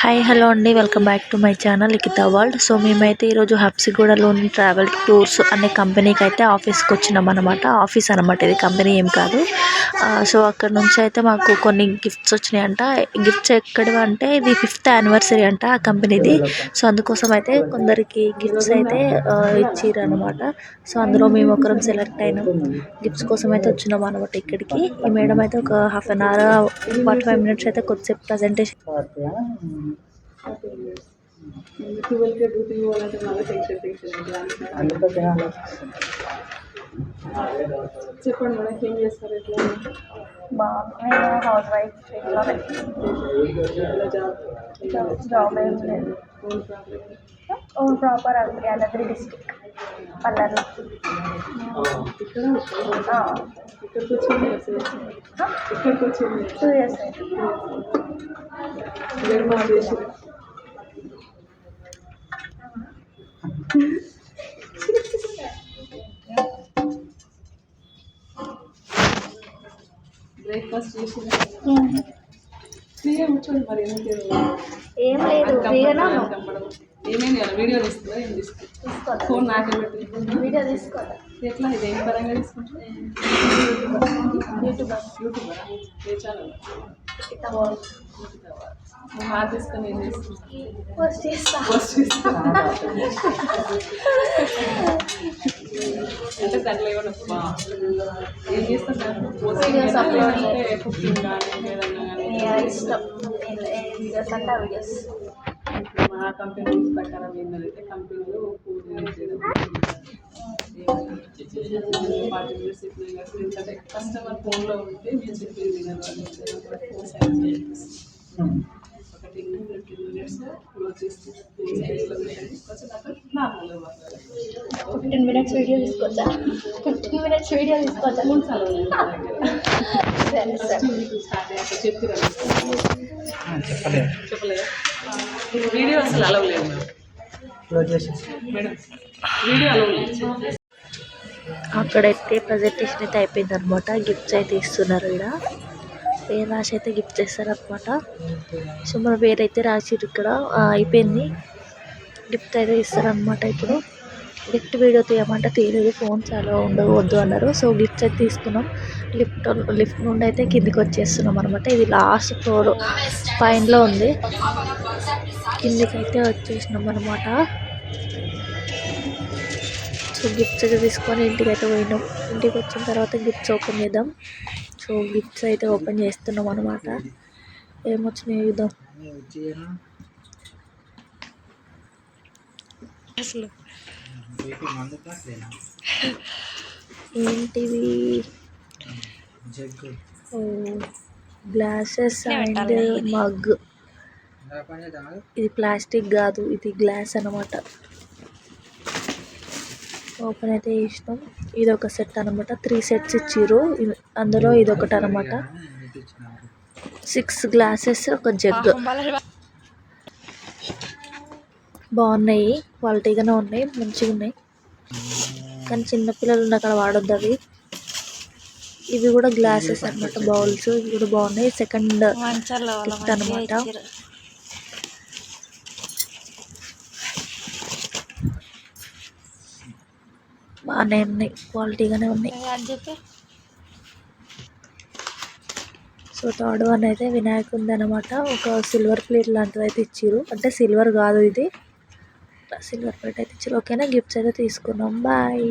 Hi hello అండి, welcome back to my channel Likhita world. So మేమైతే ఈరోజు హబ్సిగూడలోని ట్రావెల్ టూర్స్ అనే కంపెనీకి అయితే ఆఫీస్కి వచ్చినాం అనమాట. ఆఫీస్ అనమాట, ఇది కంపెనీ ఏం కాదు. సో అక్కడ నుంచి అయితే మాకు కొన్ని గిఫ్ట్స్ వచ్చినాయంట. గిఫ్ట్స్ ఎక్కడివి అంటే ఇది 5th యానివర్సరీ అంట ఆ కంపెనీది. సో అందుకోసం అయితే కొందరికి గిఫ్ట్స్ అయితే ఇచ్చిర్రు అనమాట. సో అందులో మేము ఒకరం సెలెక్ట్ అయినాం. గిఫ్ట్స్ కోసం అయితే వచ్చినాం అనమాట ఇక్కడికి. ఈ మేడం అయితే ఒక హాఫ్ అన్ అవర్ 45 మినిట్స్ అయితే కొద్దిసేపు ప్రజెంటేషన్. 12కే డ్యూటీ పోవాలంటే మళ్ళీ టెన్షన్ చెప్పండి మేడం, ఏం చేస్తారు? ఎట్లా నేను హౌస్ వైఫ్. జాబ్ ఏం లేదు. ఓన్ ప్రాపర్ యాదాద్రి డిస్ట్రిక్ట్ పల్లెలు. ఇక్కడికి వచ్చింది 2 years అయితే. బ్రేక్ఫాస్ట్ చేసి ఫ్రీగా కూర్చోండి. మరి ఏం లేదు, ఫ్రీగానే ఏమేమి వీడియో తీస్తుందా? ఏం తీసుకో ఫోన్ నాకే పెట్టి వీడియో తీసుకోవాలి. ఎట్లా ఇది ఏం పరంగా తీసుకుంటా? యూట్యూబర్ ఏ ఛానల్? తీసుకొని ఏం చేస్తున్నా? పోస్ట్ చేస్తా. అంటే దాంట్లో ఏమన్నా ఏం చేస్తాను? వీడియోస్ అప్లోడ్ కుకింగ్ కానీ ఏదన్నా కానీ ఇష్టం. వీడియోస్ అంటే వీడియోస్. మా కంపెనీ ప్రకారం ఏంటంటే కంపెనీలో ఫుడ్ ఫార్టీ మినిట్స్ ఎందుకంటే కస్టమర్ ఫోన్లో ఉంటే మేము చెప్పేది వినరు. ఒక 10 15 మినిట్స్ క్లోజ్ చేస్తే నార్మల్గా 15 minutes వీడియో తీసుకోవచ్చా? 15 minutes వీడియో తీసుకోవచ్చా? చెప్పలేదు వీడియో అసలు అలవ్ లేదు మేడం. వీడియో అలవ్ లేదు. అక్కడైతే ప్రజెంటేషన్ అయితే అయిపోయింది అనమాట. గిఫ్ట్స్ అయితే ఇస్తున్నారు. ఇక్కడ పేరు రాసి అయితే గిఫ్ట్స్ ఇస్తారనమాట. సో మన పేరు అయితే రాసిరు ఇక్కడ. అయిపోయింది, గిఫ్ట్ అయితే ఇస్తారనమాట. ఇప్పుడు గిఫ్ట్ వీడియో తీయమంటే తీయలేదు, ఫోన్స్ అలా వద్దు అన్నారు. సో గిఫ్ట్స్ అయితే తీసుకున్నాం. లిఫ్ట్ నుండి అయితే కిందికి వచ్చేస్తున్నాం అనమాట. ఇది లాస్ట్ ఫ్లోర్ పైనలో ఉంది. కిందికి అయితే వచ్చేసినాం అనమాట. సో గిఫ్ట్స్ అయితే తీసుకొని ఇంటికి అయితే పోయినాం. ఇంటికి వచ్చిన తర్వాత గిఫ్ట్స్ ఓపెన్ చేద్దాం. సో గిఫ్ట్స్ అయితే ఓపెన్ చేస్తున్నాం అనమాట. ఏమొచ్చినాయి చూద్దాం. అసలు ఏంటివి? Glasses and mug. ఇది ప్లాస్టిక్ కాదు, ఇది గ్లాస్ అనమాట. ఓపెన్ అయితే చేసినాం. ఇది ఒక సెట్ అనమాట. 3 sets ఇచ్చిర్రు. అందులో ఇది ఒకటి అనమాట. 6 గ్లాసెస్, ఒక జగ్. బాగున్నాయి, క్వాలిటీగానే ఉన్నాయి, మంచిగా ఉన్నాయి. కానీ చిన్నపిల్లలు ఉన్న అక్కడ వాడొద్దు అవి. ఇవి కూడా గ్లాసెస్ అనమాట, బౌల్స్. ఇవి కూడా బాగున్నాయి. సెకండ్ గిఫ్ట్ అనమాట. బాగానే ఉన్నాయి, క్వాలిటీగానే ఉన్నాయి. సో థర్డ్ వన్ అయితే వినాయకుంది అనమాట. ఒక సిల్వర్ ప్లేట్ లాంటిది అయితే ఇచ్చిర్రు. అంటే సిల్వర్ కాదు, ఇది సిల్వర్ ప్లేట్ అయితే ఇచ్చారు. ఓకేనా, గిఫ్ట్స్ అయితే తీసుకున్నాం. బాయ్.